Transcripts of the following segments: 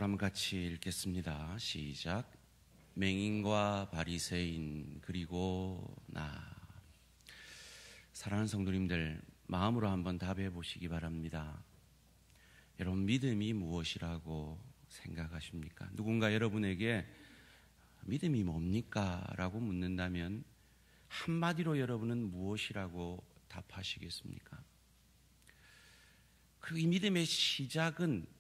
한번 같이 읽겠습니다. 시작. 맹인과 바리새인 그리고 나. 사랑하는 성도님들, 마음으로 한번 답해 보시기 바랍니다. 여러분, 믿음이 무엇이라고 생각하십니까? 누군가 여러분에게 믿음이 뭡니까? 라고 묻는다면 한마디로 여러분은 무엇이라고 답하시겠습니까? 그리고 이 믿음의 시작은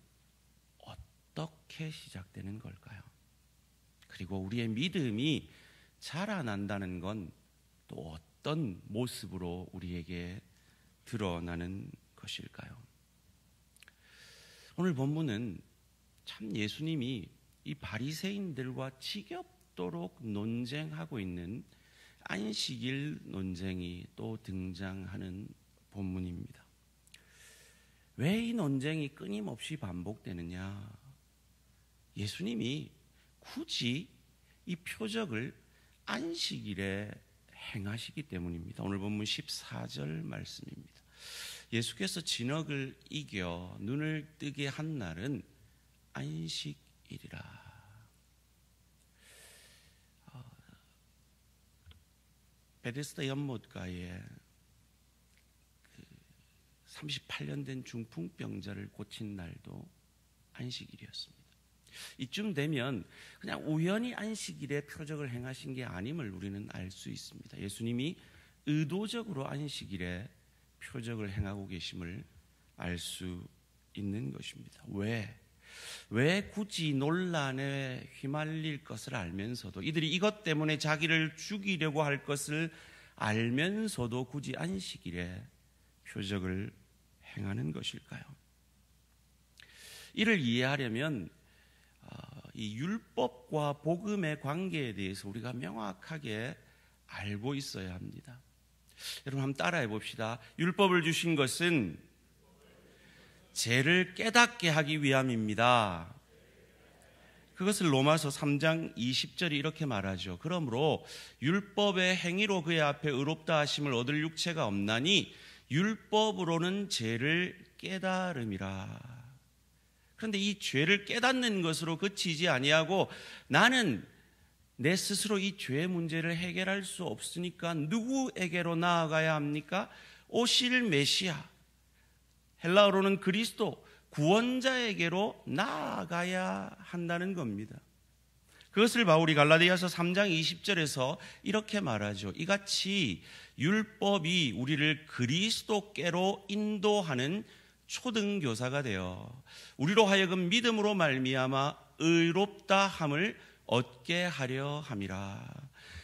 어떻게 시작되는 걸까요? 그리고 우리의 믿음이 자라난다는 건 또 어떤 모습으로 우리에게 드러나는 것일까요? 오늘 본문은 참 예수님이 이 바리새인들과 지겹도록 논쟁하고 있는 안식일 논쟁이 또 등장하는 본문입니다. 왜 이 논쟁이 끊임없이 반복되느냐? 예수님이 굳이 이 표적을 안식일에 행하시기 때문입니다. 오늘 본문 14절 말씀입니다. 예수께서 진흙을 이겨 눈을 뜨게 한 날은 안식일이라. 베데스다 연못가에 38년 된 중풍병자를 고친 날도 안식일이었습니다. 이쯤 되면 그냥 우연히 안식일에 표적을 행하신 게 아님을 우리는 알 수 있습니다. 예수님이 의도적으로 안식일에 표적을 행하고 계심을 알 수 있는 것입니다. 왜 굳이 논란에 휘말릴 것을 알면서도, 이들이 이것 때문에 자기를 죽이려고 할 것을 알면서도 굳이 안식일에 표적을 행하는 것일까요? 이를 이해하려면 이 율법과 복음의 관계에 대해서 우리가 명확하게 알고 있어야 합니다. 여러분 한번 따라해 봅시다. 율법을 주신 것은 죄를 깨닫게 하기 위함입니다. 그것을 로마서 3장 20절이 이렇게 말하죠. 그러므로 율법의 행위로 그의 앞에 의롭다 하심을 얻을 육체가 없나니 율법으로는 죄를 깨달음이라. 그런데 이 죄를 깨닫는 것으로 그치지 아니하고 나는 내 스스로 이 죄의 문제를 해결할 수 없으니까 누구에게로 나아가야 합니까? 오실 메시아, 헬라어로는 그리스도, 구원자에게로 나아가야 한다는 겁니다. 그것을 바울이 갈라디아서 3장 20절에서 이렇게 말하죠. 이같이 율법이 우리를 그리스도께로 인도하는 초등교사가 되어 우리로 하여금 믿음으로 말미암아 의롭다 함을 얻게 하려 함이라.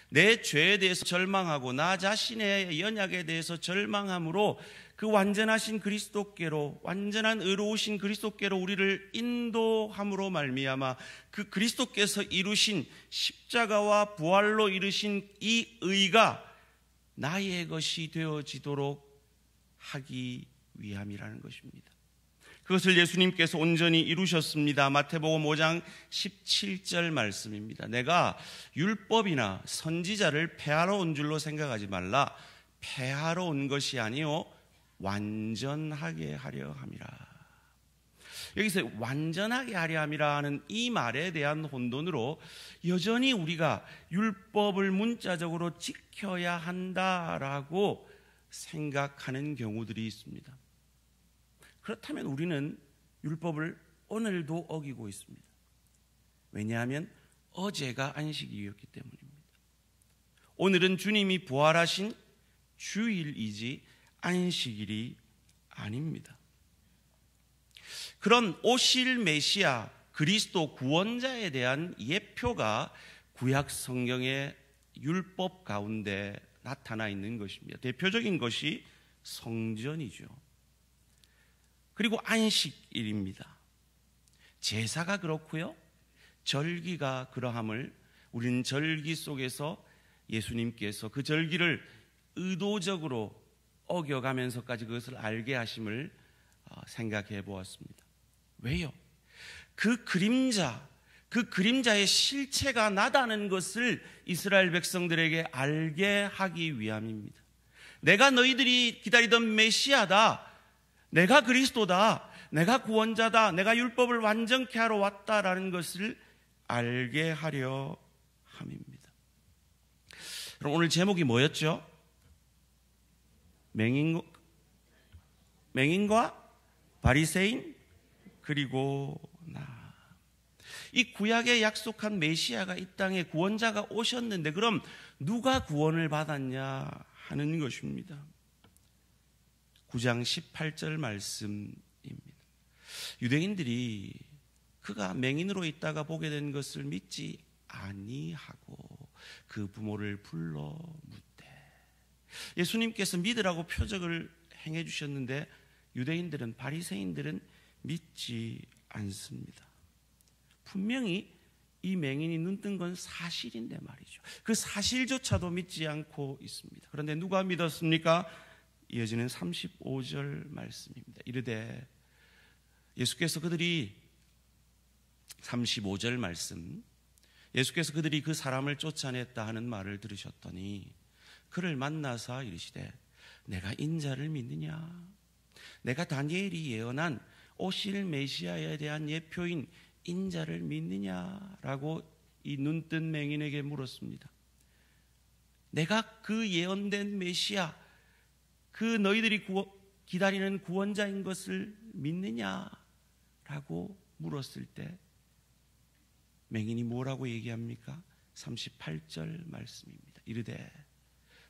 내 죄에 대해서 절망하고 나 자신의 연약에 대해서 절망함으로 그 완전하신 그리스도께로, 완전한 의로우신 그리스도께로 우리를 인도함으로 말미암아 그 그리스도께서 이루신 십자가와 부활로 이루신 이 의가 나의 것이 되어지도록 하기 위함이라는 것입니다. 그것을 예수님께서 온전히 이루셨습니다. 마태복음 5장 17절 말씀입니다. 내가 율법이나 선지자를 폐하러 온 줄로 생각하지 말라. 폐하러 온 것이 아니요 완전하게 하려 함이라. 여기서 완전하게 하려 함이라 하는 이 말에 대한 혼돈으로 여전히 우리가 율법을 문자적으로 지켜야 한다라고 생각하는 경우들이 있습니다. 그렇다면 우리는 율법을 오늘도 어기고 있습니다. 왜냐하면 어제가 안식일이었기 때문입니다. 오늘은 주님이 부활하신 주일이지 안식일이 아닙니다. 그런 오실 메시아 그리스도 구원자에 대한 예표가 구약 성경의 율법 가운데 나타나 있는 것입니다. 대표적인 것이 성전이죠. 그리고 안식일입니다. 제사가 그렇고요, 절기가 그러함을 우리는 절기 속에서 예수님께서 그 절기를 의도적으로 어겨가면서까지 그것을 알게 하심을 생각해 보았습니다. 왜요? 그 그림자의 실체가 나다는 것을 이스라엘 백성들에게 알게 하기 위함입니다. 내가 너희들이 기다리던 메시아다, 내가 그리스도다, 내가 구원자다, 내가 율법을 완전케 하러 왔다라는 것을 알게 하려 함입니다. 그럼 오늘 제목이 뭐였죠? 맹인과 바리새인 그리고 나. 이 구약에 약속한 메시아가 이 땅에 구원자가 오셨는데 그럼 누가 구원을 받았냐 하는 것입니다. 9장 18절 말씀입니다. 유대인들이 그가 맹인으로 있다가 보게 된 것을 믿지 아니하고 그 부모를 불러 묻되, 예수님께서 믿으라고 표적을 행해 주셨는데 유대인들은, 바리새인들은 믿지 않습니다. 분명히 이 맹인이 눈뜬 건 사실인데 말이죠. 그 사실조차도 믿지 않고 있습니다. 그런데 누가 믿었습니까? 이어지는 35절 말씀입니다. 이르되 예수께서 그들이 35절 말씀, 예수께서 그들이 그 사람을 쫓아냈다 하는 말을 들으셨더니 그를 만나사 이르시되 내가 인자를 믿느냐? 내가 다니엘이 예언한 오실 메시아에 대한 예표인 인자를 믿느냐라고 이 눈뜬 맹인에게 물었습니다. 내가 그 예언된 메시아, 그 너희들이 기다리는 구원자인 것을 믿느냐라고 물었을 때 맹인이 뭐라고 얘기합니까? 38절 말씀입니다. 이르되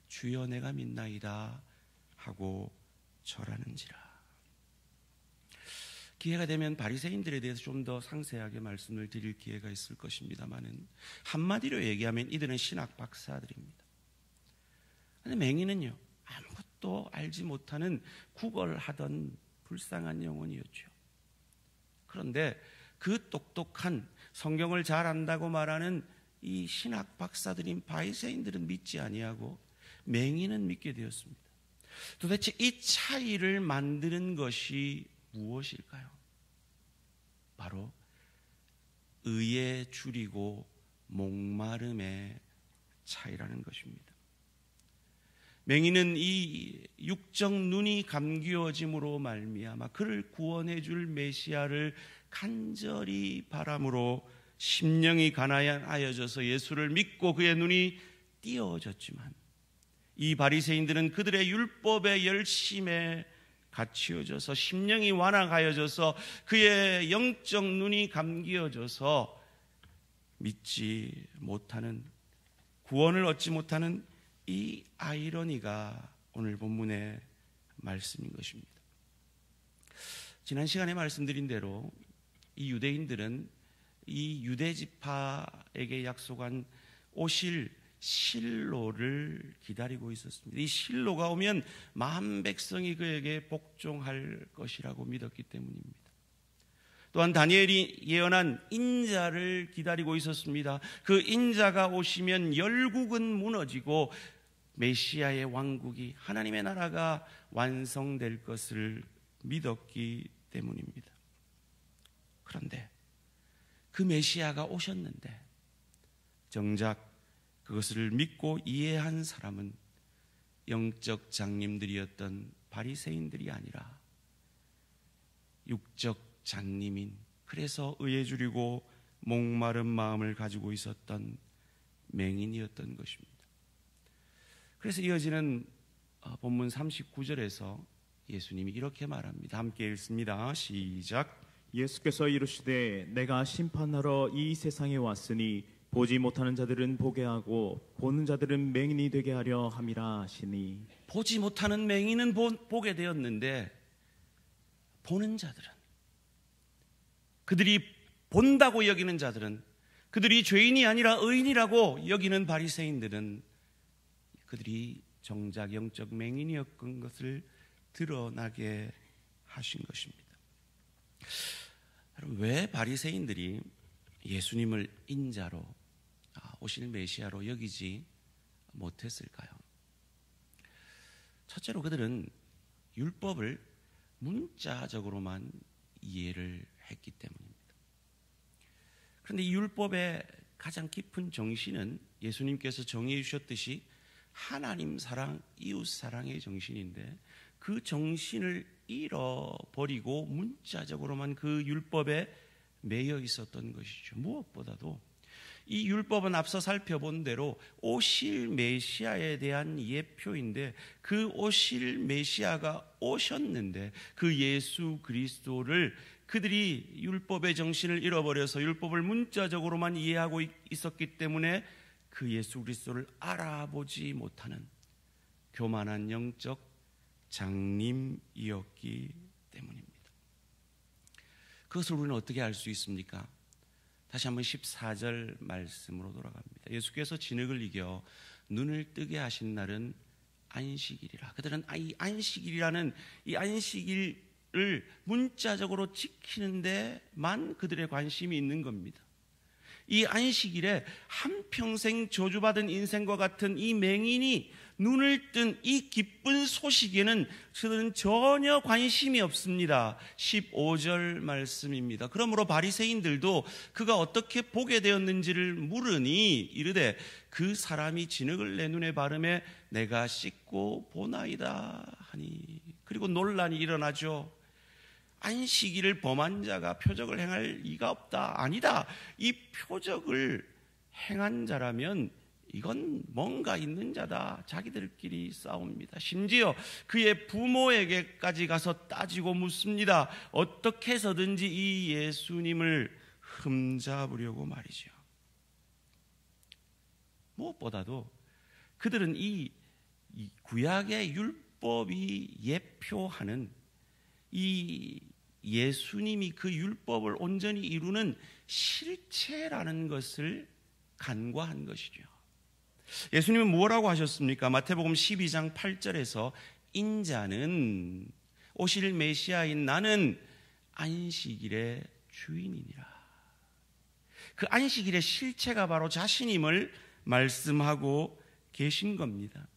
주여 내가 믿나이다 하고 절하는지라. 기회가 되면 바리새인들에 대해서 좀 더 상세하게 말씀을 드릴 기회가 있을 것입니다만은 한마디로 얘기하면 이들은 신학 박사들입니다. 그런데 맹인은요, 아무것도 알지 못하는 구걸하던 불쌍한 영혼이었죠. 그런데 그 똑똑한, 성경을 잘 안다고 말하는 이 신학 박사들인 바리새인들은 믿지 아니하고 맹인은 믿게 되었습니다. 도대체 이 차이를 만드는 것이 무엇일까요? 바로 의에 줄이고 목마름의 차이라는 것입니다. 맹인은 이 육적 눈이 감기어짐으로 말미암아 그를 구원해 줄 메시아를 간절히 바람으로 심령이 가난하여져서 예수를 믿고 그의 눈이 띄어졌지만, 이 바리새인들은 그들의 율법의 열심에 갇히어져서 심령이 완악하여져서 그의 영적 눈이 감기어져서 믿지 못하는, 구원을 얻지 못하는 이 아이러니가 오늘 본문의 말씀인 것입니다. 지난 시간에 말씀드린 대로 이 유대인들은 이 유대지파에게 약속한 오실 실로를 기다리고 있었습니다. 이 실로가 오면 만 백성이 그에게 복종할 것이라고 믿었기 때문입니다. 또한 다니엘이 예언한 인자를 기다리고 있었습니다. 그 인자가 오시면 열국은 무너지고 메시아의 왕국이, 하나님의 나라가 완성될 것을 믿었기 때문입니다. 그런데 그 메시아가 오셨는데 정작 그것을 믿고 이해한 사람은 영적 장님들이었던 바리새인들이 아니라 육적 장님인, 그래서 의에 줄이고 목마른 마음을 가지고 있었던 맹인이었던 것입니다. 그래서 이어지는 본문 39절에서 예수님이 이렇게 말합니다. 함께 읽습니다. 시작. 예수께서 이르시되 내가 심판하러 이 세상에 왔으니 보지 못하는 자들은 보게 하고 보는 자들은 맹인이 되게 하려 함이라 하시니. 보지 못하는 맹인은 보게 되었는데 보는 자들은, 그들이 본다고 여기는 자들은, 그들이 죄인이 아니라 의인이라고 여기는 바리새인들은 그들이 정작 영적 맹인이었던 것을 드러나게 하신 것입니다. 왜 바리새인들이 예수님을 인자로, 오실 메시아로 여기지 못했을까요? 첫째로 그들은 율법을 문자적으로만 이해를 했기 때문입니다. 그런데 이 율법의 가장 깊은 정신은 예수님께서 정의해 주셨듯이 하나님 사랑, 이웃 사랑의 정신인데, 그 정신을 잃어버리고 문자적으로만 그 율법에 매여 있었던 것이죠. 무엇보다도 이 율법은 앞서 살펴본 대로 오실 메시아에 대한 예표인데, 그 오실 메시아가 오셨는데 그 예수 그리스도를 그들이 율법의 정신을 잃어버려서 율법을 문자적으로만 이해하고 있었기 때문에 그 예수 그리스도를 알아보지 못하는 교만한 영적 장님이었기 때문입니다. 그것을 우리는 어떻게 알 수 있습니까? 다시 한번 14절 말씀으로 돌아갑니다. 예수께서 진흙을 이겨 눈을 뜨게 하신 날은 안식일이라. 그들은 이 안식일이라는 이 안식일을 문자적으로 지키는 데만 그들의 관심이 있는 겁니다. 이 안식일에 한평생 저주받은 인생과 같은 이 맹인이 눈을 뜬 이 기쁜 소식에는 그들은 전혀 관심이 없습니다. 15절 말씀입니다. 그러므로 바리새인들도 그가 어떻게 보게 되었는지를 물으니 이르되 그 사람이 진흙을 내 눈에 바르매 내가 씻고 보나이다 하니. 그리고 논란이 일어나죠. 안식일을 범한 자가 표적을 행할 리가 없다. 아니다. 이 표적을 행한 자라면 이건 뭔가 있는 자다. 자기들끼리 싸웁니다. 심지어 그의 부모에게까지 가서 따지고 묻습니다. 어떻게 해서든지 이 예수님을 흠잡으려고 말이죠. 무엇보다도 그들은 이 구약의 율법이 예표하는 이 예수님이 그 율법을 온전히 이루는 실체라는 것을 간과한 것이죠. 예수님은 뭐라고 하셨습니까? 마태복음 12장 8절에서 인자는 오실 메시아인 나는 안식일의 주인이니라. 그 안식일의 실체가 바로 자신임을 말씀하고 계신 겁니다.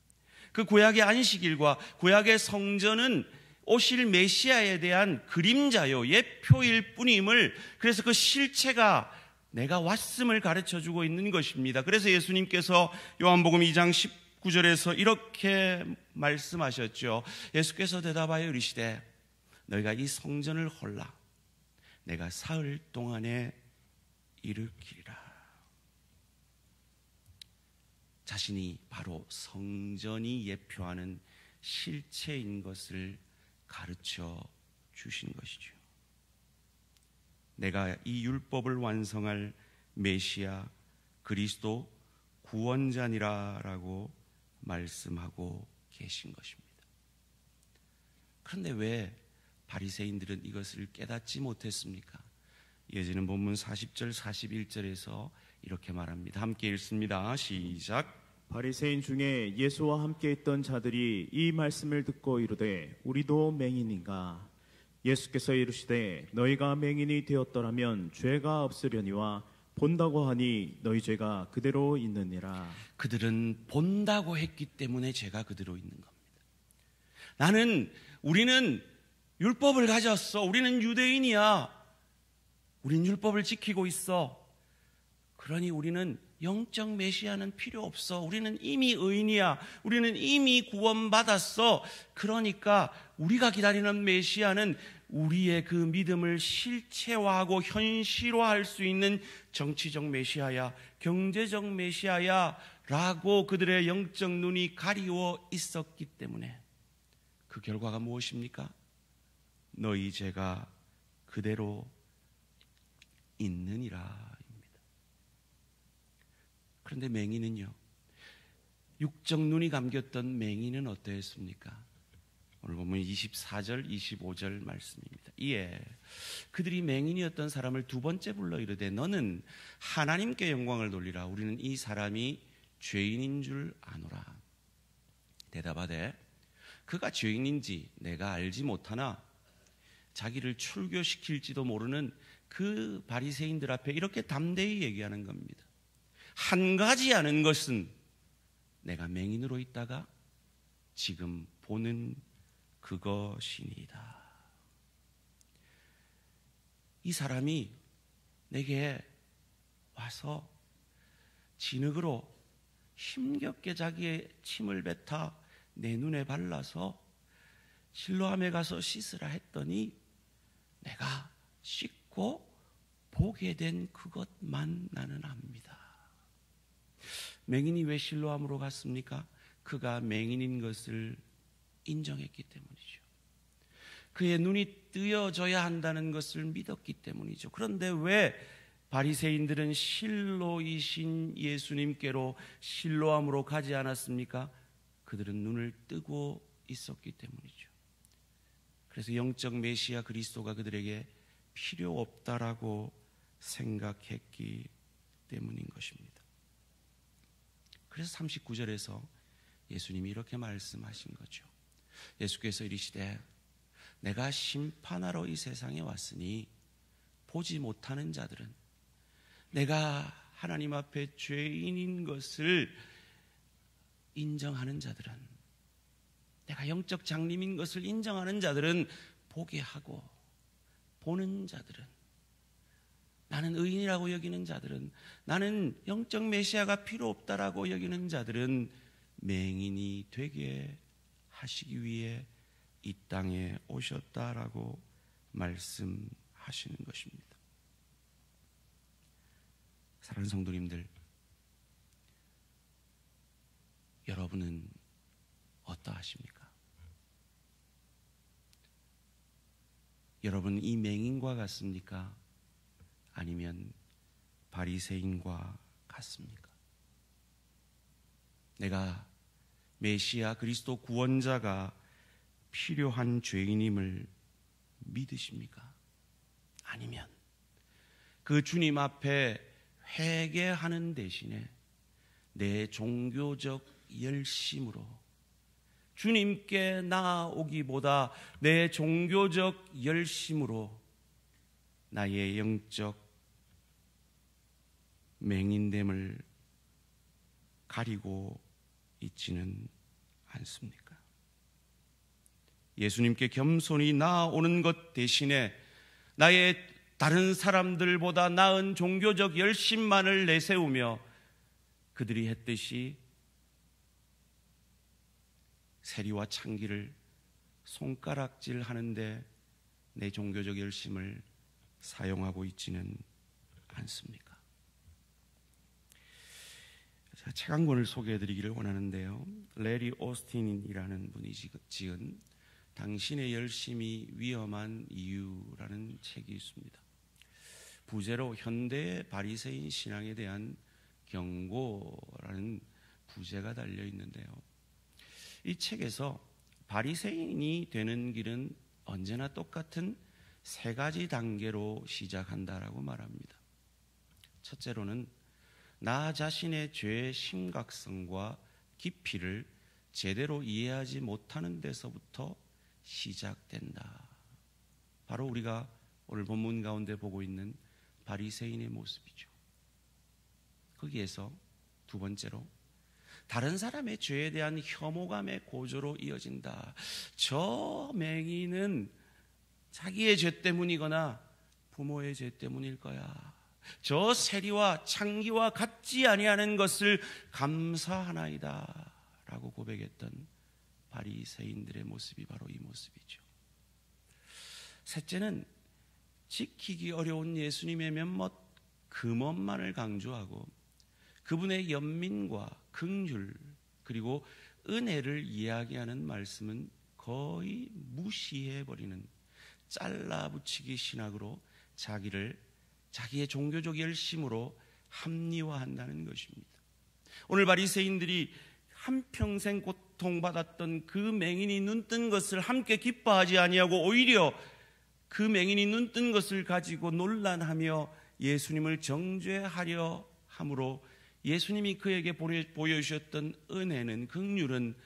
그 구약의 안식일과 구약의 성전은 오실 메시아에 대한 그림자요, 예표일 뿐임을, 그래서 그 실체가 내가 왔음을 가르쳐주고 있는 것입니다. 그래서 예수님께서 요한복음 2장 19절에서 이렇게 말씀하셨죠. 예수께서 대답하여 이르시되 너희가 이 성전을 헐라 내가 사흘 동안에 일으키리라. 자신이 바로 성전이 예표하는 실체인 것을 가르쳐 주신 것이죠. 내가 이 율법을 완성할 메시아 그리스도 구원자니라라고 말씀하고 계신 것입니다. 그런데 왜 바리새인들은 이것을 깨닫지 못했습니까? 이어지는 본문 40절 41절에서 이렇게 말합니다. 함께 읽습니다. 시작. 바리새인 중에 예수와 함께 있던 자들이 이 말씀을 듣고 이르되 우리도 맹인인가? 예수께서 이르시되 너희가 맹인이 되었더라면 죄가 없으려니와 본다고 하니 너희 죄가 그대로 있느니라. 그들은 본다고 했기 때문에 죄가 그대로 있는 겁니다. 우리는 율법을 가졌어. 우리는 유대인이야. 우린 율법을 지키고 있어. 그러니 우리는 영적 메시아는 필요 없어. 우리는 이미 의인이야. 우리는 이미 구원받았어. 그러니까 우리가 기다리는 메시아는 우리의 그 믿음을 실체화하고 현실화할 수 있는 정치적 메시아야, 경제적 메시아야 라고 그들의 영적 눈이 가리워 있었기 때문에 그 결과가 무엇입니까? 너희 죄가 그대로 있느니라. 그런데 맹인은요, 육적 눈이 감겼던 맹인은 어떠했습니까? 오늘 보면 24절 25절 말씀입니다. 이에 그들이 맹인이었던 사람을 두 번째 불러 이르되 너는 하나님께 영광을 돌리라. 우리는 이 사람이 죄인인 줄 아노라. 대답하되 그가 죄인인지 내가 알지 못하나 자기를 출교시킬지도 모르는 그 바리새인들 앞에 이렇게 담대히 얘기하는 겁니다. 한 가지 아는 것은 내가 맹인으로 있다가 지금 보는 그것이니이다. 이 사람이 내게 와서 진흙으로 힘겹게 자기의 침을 뱉어 내 눈에 발라서 실로암에 가서 씻으라 했더니 내가 씻고 보게 된 그것만 나는 압니다. 맹인이 왜 실로암으로 갔습니까? 그가 맹인인 것을 인정했기 때문이죠. 그의 눈이 뜨여져야 한다는 것을 믿었기 때문이죠. 그런데 왜 바리새인들은 실로이신 예수님께로 실로암으로 가지 않았습니까? 그들은 눈을 뜨고 있었기 때문이죠. 그래서 영적 메시아 그리스도가 그들에게 필요 없다라고 생각했기 때문인 것입니다. 그래서 39절에서 예수님이 이렇게 말씀하신 거죠. 예수께서 이르시되 내가 심판하러 이 세상에 왔으니 보지 못하는 자들은, 내가 하나님 앞에 죄인인 것을 인정하는 자들은, 내가 영적 장님인 것을 인정하는 자들은 보게 하고, 보는 자들은, 나는 의인이라고 여기는 자들은, 나는 영적 메시아가 필요 없다라고 여기는 자들은 맹인이 되게 하시기 위해 이 땅에 오셨다라고 말씀하시는 것입니다. 사랑하는 성도님들, 여러분은 어떠하십니까? 여러분 이 맹인과 같습니까? 아니면 바리새인과 같습니까? 내가 메시아 그리스도 구원자가 필요한 죄인임을 믿으십니까? 아니면 그 주님 앞에 회개하는 대신에 내 종교적 열심으로 주님께 나아오기보다 내 종교적 열심으로 나의 영적 맹인됨을 가리고 있지는 않습니까? 예수님께 겸손히 나아오는 것 대신에 나의 다른 사람들보다 나은 종교적 열심만을 내세우며 그들이 했듯이 세리와 창기를 손가락질 하는데 내 종교적 열심을 사용하고 있지는 않습니까? 제가 책 한 권을 소개해드리기를 원하는데요. 레리 오스틴이라는 분이 지은 당신의 열심이 위험한 이유라는 책이 있습니다. 부제로 현대의 바리새인 신앙에 대한 경고라는 부제가 달려 있는데요. 이 책에서 바리새인이 되는 길은 언제나 똑같은 세 가지 단계로 시작한다라고 말합니다. 첫째로는 나 자신의 죄의 심각성과 깊이를 제대로 이해하지 못하는 데서부터 시작된다. 바로 우리가 오늘 본문 가운데 보고 있는 바리새인의 모습이죠. 거기에서 두 번째로 다른 사람의 죄에 대한 혐오감의 고조로 이어진다. 저 맹인은 자기의 죄 때문이거나 부모의 죄 때문일 거야. 저 세리와 창기와 같지 아니하는 것을 감사하나이다 라고 고백했던 바리새인들의 모습이 바로 이 모습이죠. 셋째는 지키기 어려운 예수님의 몇몇 금언만을 강조하고 그분의 연민과 긍휼 그리고 은혜를 이야기하는 말씀은 거의 무시해버리는 잘라붙이기 신학으로 자기의 종교적 열심으로 합리화한다는 것입니다. 오늘 바리새인들이 한평생 고통받았던 그 맹인이 눈뜬 것을 함께 기뻐하지 아니하고 오히려 그 맹인이 눈뜬 것을 가지고 논란하며 예수님을 정죄하려 함으로 예수님이 그에게 보여주셨던 은혜는 긍휼은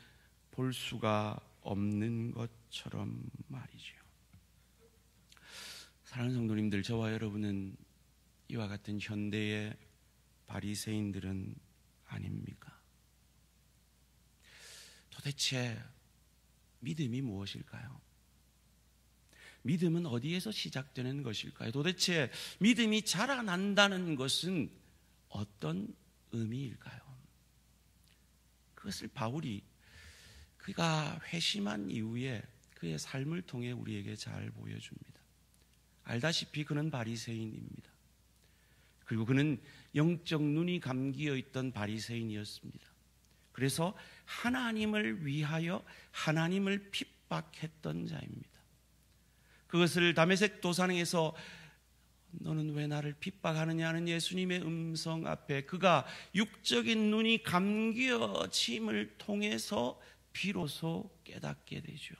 볼 수가 없는 것처럼 말이죠. 사랑하는 성도님들, 저와 여러분은 이와 같은 현대의 바리새인들은 아닙니까? 도대체 믿음이 무엇일까요? 믿음은 어디에서 시작되는 것일까요? 도대체 믿음이 자라난다는 것은 어떤 의미일까요? 그것을 바울이 그가 회심한 이후에 그의 삶을 통해 우리에게 잘 보여줍니다. 알다시피 그는 바리새인입니다. 그리고 그는 영적 눈이 감기어 있던 바리새인이었습니다. 그래서 하나님을 위하여 하나님을 핍박했던 자입니다. 그것을 다메섹 도산에서 너는 왜 나를 핍박하느냐 하는 예수님의 음성 앞에 그가 육적인 눈이 감겨짐을 통해서 비로소 깨닫게 되죠.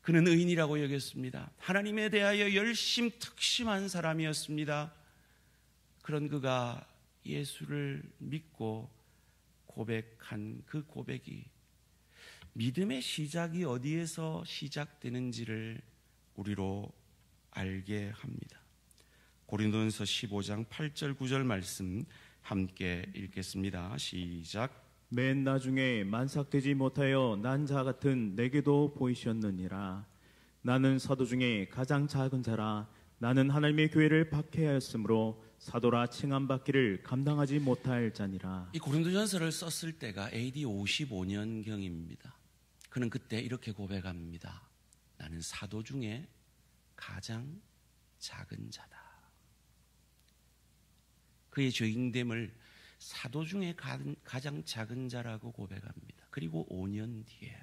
그는 의인이라고 여겼습니다. 하나님에 대하여 열심특심한 사람이었습니다. 그런 그가 예수를 믿고 고백한 그 고백이 믿음의 시작이 어디에서 시작되는지를 우리로 알게 합니다. 고린도전서 15장 8절 9절 말씀 함께 읽겠습니다. 시작. 맨 나중에 만삭되지 못하여 난 자 같은 내게도 보이셨느니라. 나는 사도 중에 가장 작은 자라. 나는 하나님의 교회를 박해하였으므로 사도라 칭함받기를 감당하지 못할 자니라. 이 고린도전서를 썼을 때가 AD 55년경입니다. 그는 그때 이렇게 고백합니다. 나는 사도 중에 가장 작은 자다. 그의 죄인됨을 사도 중에 가장 작은 자라고 고백합니다. 그리고 5년 뒤에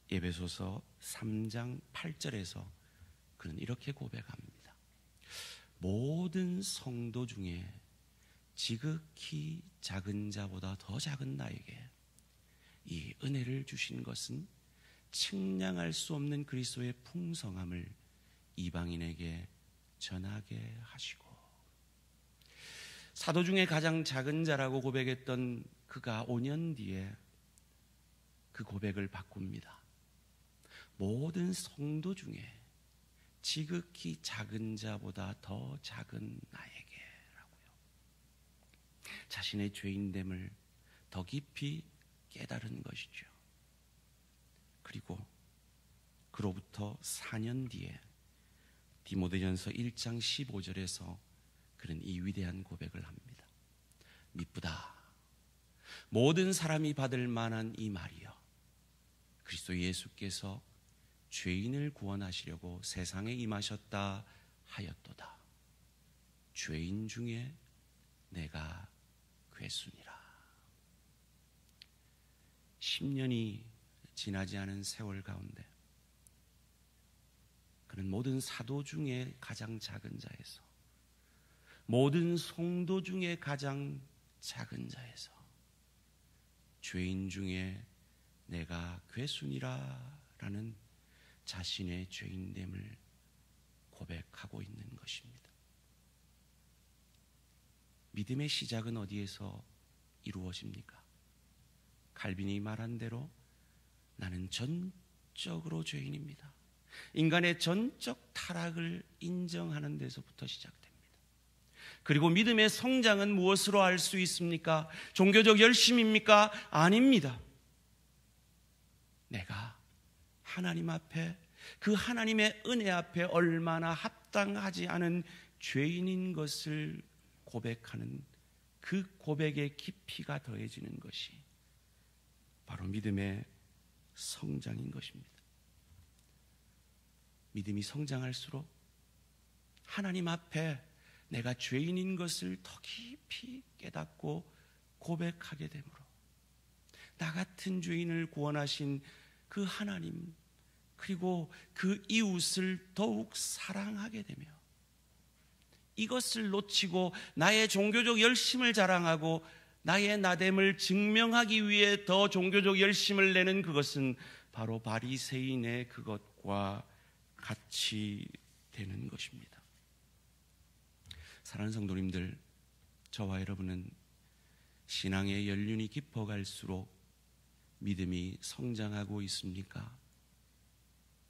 에베소서 3장 8절에서 그는 이렇게 고백합니다. 모든 성도 중에 지극히 작은 자보다 더 작은 나에게 이 은혜를 주신 것은 측량할 수 없는 그리스도의 풍성함을 이방인에게 전하게 하시고, 사도 중에 가장 작은 자라고 고백했던 그가 5년 뒤에 그 고백을 바꿉니다. 모든 성도 중에 지극히 작은 자보다 더 작은 나에게라고요. 자신의 죄인됨을 더 깊이 깨달은 것이죠. 그리고 그로부터 4년 뒤에 디모데전서 1장 15절에서 그는 이 위대한 고백을 합니다. 미쁘다. 모든 사람이 받을 만한 이 말이여. 그리스도 예수께서 죄인을 구원하시려고 세상에 임하셨다 하였도다. 죄인 중에 내가 괴순이라. 10년이 지나지 않은 세월 가운데 그는 모든 사도 중에 가장 작은 자에서, 모든 성도 중에 가장 작은 자에서 죄인 중에 내가 괴순이라 라는 자신의 죄인됨을 고백하고 있는 것입니다. 믿음의 시작은 어디에서 이루어집니까? 칼빈이 말한 대로 나는 전적으로 죄인입니다. 인간의 전적 타락을 인정하는 데서부터 시작됩니다. 그리고 믿음의 성장은 무엇으로 알 수 있습니까? 종교적 열심입니까? 아닙니다. 내가 하나님 앞에, 그 하나님의 은혜 앞에 얼마나 합당하지 않은 죄인인 것을 고백하는 그 고백의 깊이가 더해지는 것이 바로 믿음의 성장인 것입니다. 믿음이 성장할수록 하나님 앞에 내가 죄인인 것을 더 깊이 깨닫고 고백하게 되므로 나 같은 죄인을 구원하신 그 하나님, 그리고 그 이웃을 더욱 사랑하게 되며, 이것을 놓치고 나의 종교적 열심을 자랑하고 나의 나됨을 증명하기 위해 더 종교적 열심을 내는 그것은 바로 바리새인의 그것과 같이 되는 것입니다. 사랑하는 성도님들, 저와 여러분은 신앙의 연륜이 깊어갈수록 믿음이 성장하고 있습니까?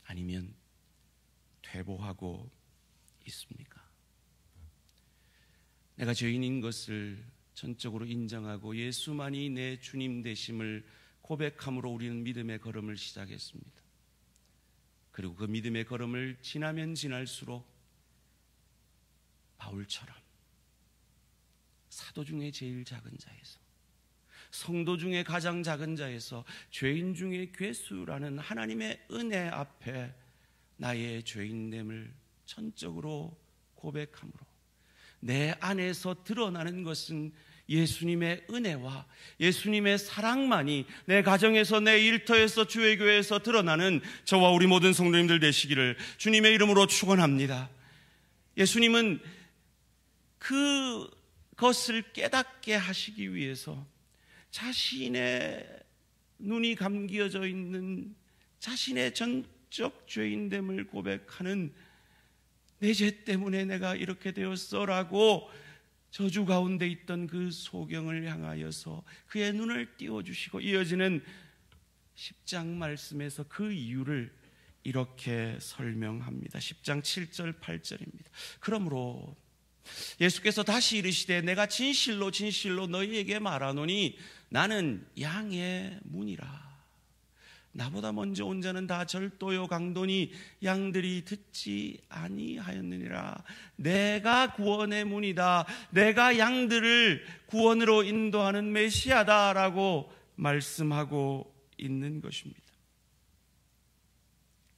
아니면 퇴보하고 있습니까? 내가 죄인인 것을 전적으로 인정하고 예수만이 내 주님 되심을 고백함으로 우리는 믿음의 걸음을 시작했습니다. 그리고 그 믿음의 걸음을 지나면 지날수록 바울처럼 사도 중에 제일 작은 자에서, 성도 중에 가장 작은 자에서 죄인 중에 괴수라는 하나님의 은혜 앞에 나의 죄인됨을 전적으로 고백함으로 내 안에서 드러나는 것은 예수님의 은혜와 예수님의 사랑만이 내 가정에서, 내 일터에서, 주의 교회에서 드러나는 저와 우리 모든 성도님들 되시기를 주님의 이름으로 축원합니다. 예수님은 그것을 깨닫게 하시기 위해서 자신의 눈이 감겨져 있는 자신의 전적 죄인됨을 고백하는 내 죄 때문에 내가 이렇게 되었어라고 저주 가운데 있던 그 소경을 향하여서 그의 눈을 띄워주시고 이어지는 10장 말씀에서 그 이유를 이렇게 설명합니다. 10장 7절 8절입니다. 그러므로 예수께서 다시 이르시되 내가 진실로 진실로 너희에게 말하노니 나는 양의 문이라. 나보다 먼저 온 자는 다 절도요 강도니 양들이 듣지 아니하였느니라. 내가 구원의 문이다. 내가 양들을 구원으로 인도하는 메시아다라고 말씀하고 있는 것입니다.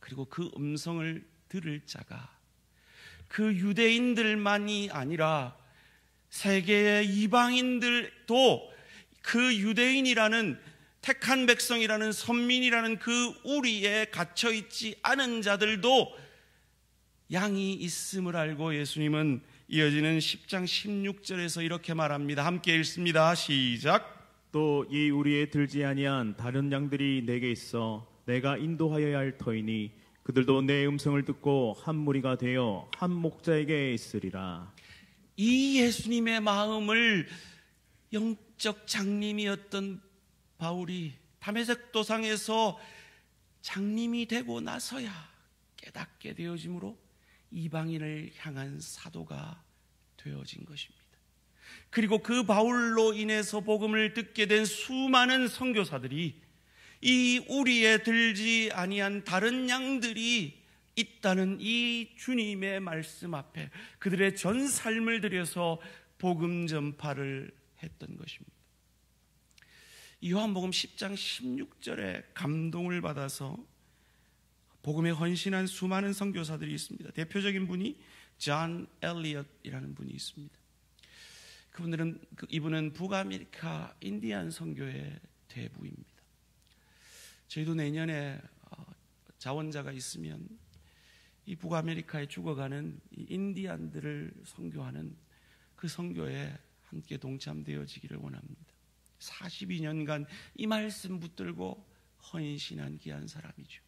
그리고 그 음성을 들을 자가 그 유대인들만이 아니라 세계의 이방인들도 그 유대인이라는 택한 백성이라는 선민이라는 그 우리에 갇혀있지 않은 자들도 양이 있음을 알고 예수님은 이어지는 10장 16절에서 이렇게 말합니다. 함께 읽습니다. 시작. 또 이 우리에 들지 아니한 다른 양들이 내게 있어 내가 인도하여야 할 터이니 그들도 내 음성을 듣고 한 무리가 되어 한 목자에게 있으리라. 이 예수님의 마음을 영적 장님이었던 바울이 다메섹 도상에서 장님이 되고 나서야 깨닫게 되어지므로 이방인을 향한 사도가 되어진 것입니다. 그리고 그 바울로 인해서 복음을 듣게 된 수많은 선교사들이 이 우리에 들지 아니한 다른 양들이 있다는 이 주님의 말씀 앞에 그들의 전 삶을 들여서 복음 전파를 했던 것입니다. 이 요한복음 10장 16절에 감동을 받아서 복음에 헌신한 수많은 선교사들이 있습니다. 대표적인 분이 존 엘리엇이라는 분이 있습니다. 이분은 북아메리카 인디안 선교의 대부입니다. 저희도 내년에 자원자가 있으면 이 북아메리카에 죽어가는 이 인디안들을 선교하는 그 선교에 함께 동참되어지기를 원합니다. 42년간 이 말씀 붙들고 헌신한 귀한 사람이죠.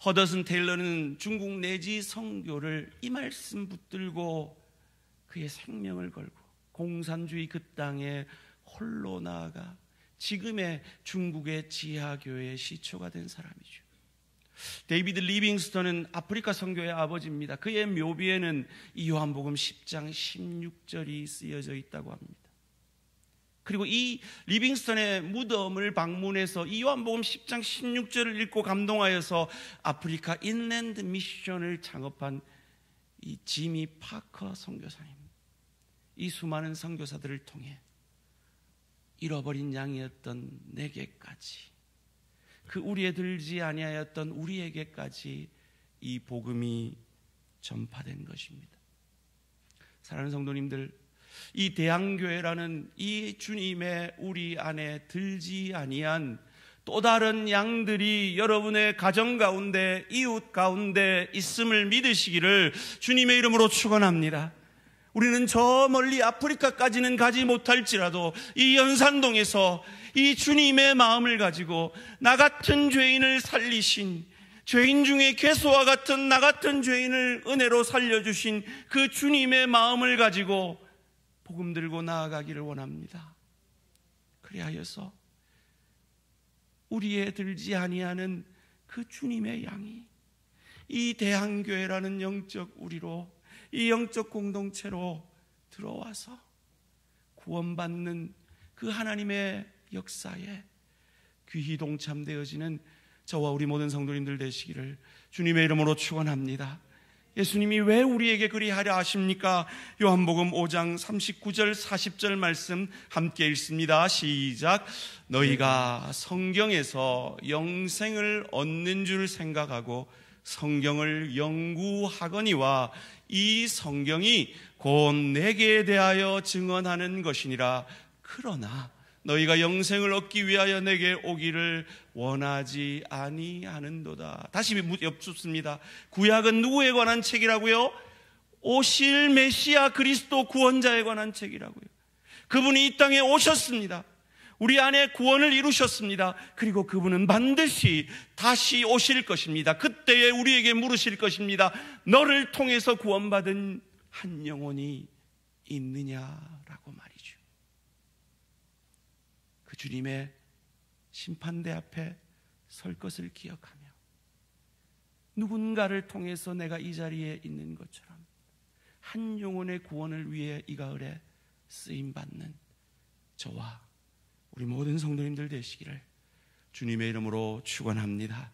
허더슨 테일러는 중국 내지 선교를 이 말씀 붙들고 그의 생명을 걸고 공산주의 그 땅에 홀로 나아가 지금의 중국의 지하교회의 시초가 된 사람이죠. 데이비드 리빙스턴은 아프리카 선교의 아버지입니다. 그의 묘비에는 이 요한복음 10장 16절이 쓰여져 있다고 합니다. 그리고 이 리빙스턴의 무덤을 방문해서 이 요한복음 10장 16절을 읽고 감동하여서 아프리카 인랜드 미션을 창업한 이 지미 파커 선교사님, 이 수많은 선교사들을 통해 잃어버린 양이었던 내게까지, 그 우리에 들지 아니하였던 우리에게까지 이 복음이 전파된 것입니다. 사랑하는 성도님들, 이 대항교회라는 이 주님의 우리 안에 들지 아니한 또 다른 양들이 여러분의 가정 가운데, 이웃 가운데 있음을 믿으시기를 주님의 이름으로 축원합니다. 우리는 저 멀리 아프리카까지는 가지 못할지라도 이 연산동에서 이 주님의 마음을 가지고 나 같은 죄인을 살리신, 죄인 중에 괴수와 같은 나 같은 죄인을 은혜로 살려주신 그 주님의 마음을 가지고 복음 들고 나아가기를 원합니다. 그리하여서 우리에 들지 아니하는 그 주님의 양이 이 대항교회라는 영적 우리로, 이 영적 공동체로 들어와서 구원받는 그 하나님의 역사에 귀히 동참되어지는 저와 우리 모든 성도님들 되시기를 주님의 이름으로 축원합니다. 예수님이 왜 우리에게 그리하려 하십니까? 요한복음 5장 39절 40절 말씀 함께 읽습니다. 시작. 너희가 성경에서 영생을 얻는 줄 생각하고 성경을 연구하거니와 이 성경이 곧 내게 대하여 증언하는 것이니라. 그러나 너희가 영생을 얻기 위하여 내게 오기를 원하지 아니하는도다. 다시 엿붙습니다. 구약은 누구에 관한 책이라고요? 오실 메시아 그리스도 구원자에 관한 책이라고요. 그분이 이 땅에 오셨습니다. 우리 안에 구원을 이루셨습니다. 그리고 그분은 반드시 다시 오실 것입니다. 그때에 우리에게 물으실 것입니다. 너를 통해서 구원받은 한 영혼이 있느냐라고 말이죠. 그 주님의 심판대 앞에 설 것을 기억하며 누군가를 통해서 내가 이 자리에 있는 것처럼 한 영혼의 구원을 위해 이 가을에 쓰임받는 저와 우리 모든 성도님들 되시기를 주님의 이름으로 축원합니다.